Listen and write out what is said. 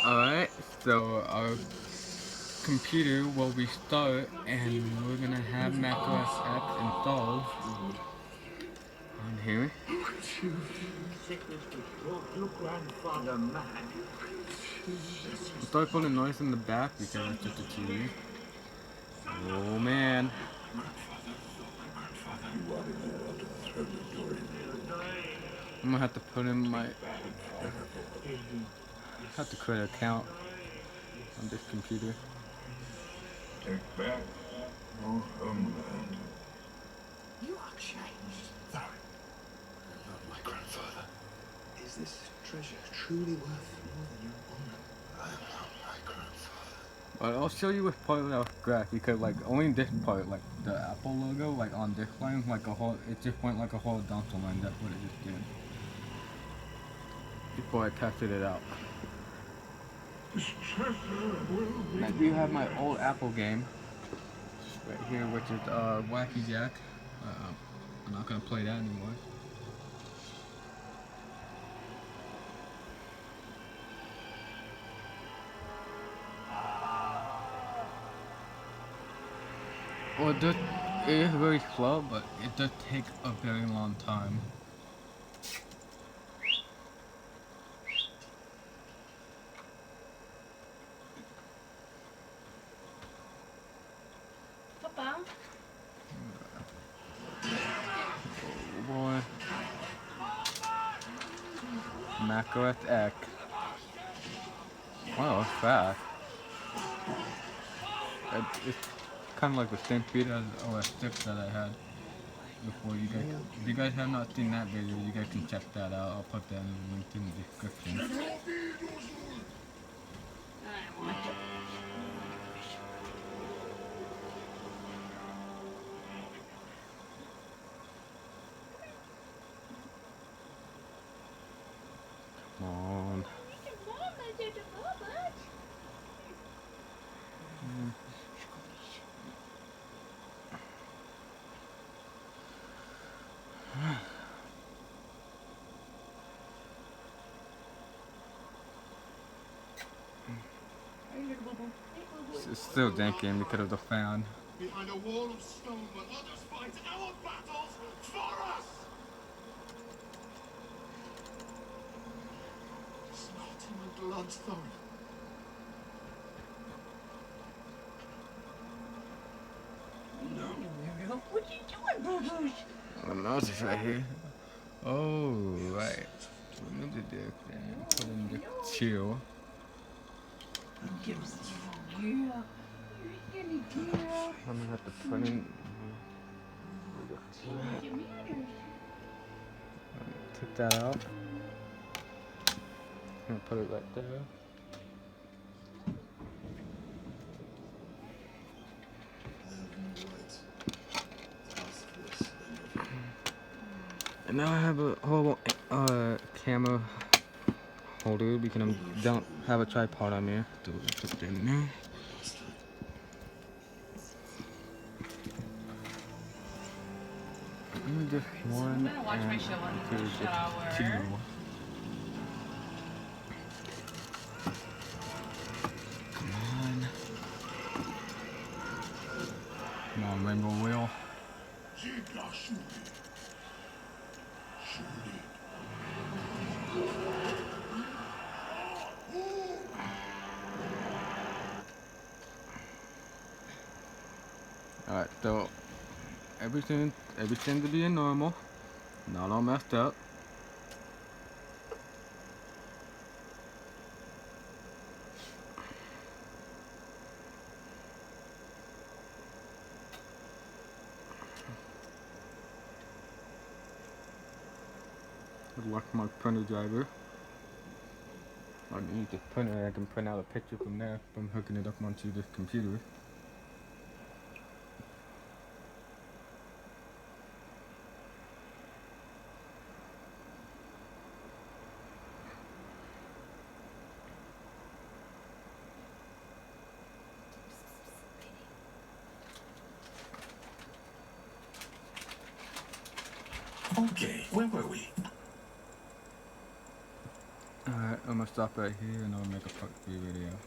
Alright, so our computer will restart and we're gonna have macOS X installed on here. Sorry for the noise in the back because it's just a TV. Oh man. I'm gonna have to put in my have to create an account on this computer. Take back your homeland. You are changed. No, I'm not my grandfather. Is this treasure truly worth more than your honor? I am not my grandfather. But I'll show you which part of the graph because like only this part, like the Apple logo, like on this line, like a whole, it just went like a horizontal line. That's what it just did. Before I tested it out. This treasure will be. I do have my old Apple game right here, which is Wacky Jack. I'm not gonna play that anymore. Well, it is very slow, but it does take a very long time. Papa? Oh boy. macOS X. Wow, that's fast. It's kind of like the same speed as OS 6 that I had before. You guys, if you guys have not seen that video, you guys can check that out. I'll put that in the link in the description. I want it. Come on. It's still janky because of the fan. Behind a wall of stone, but others fight our battles for us! It's not in the bloodstone. No. What you doing, boo-boos? Oh, no, it's just right here. Oh, right. Remove the dick then. Put in the chill. You're a silly girl. You're a silly girl. I'm gonna have to put in. What's the matter? Take that out. I'm gonna put it right there. And now I have a whole camera holder because I don't have a tripod on there. So put that in there. Just one. I'm gonna watch my show on the shower. Two. Come on. Come on, Rainbow Wheel. Alright, so everything to be normal, not all messed up. Good luck, my printer driver. I need this printer. I can print out a picture from there from hooking it up onto this computer. Okay, where were we? Alright, I'm gonna stop right here and I'll make a part 3 video.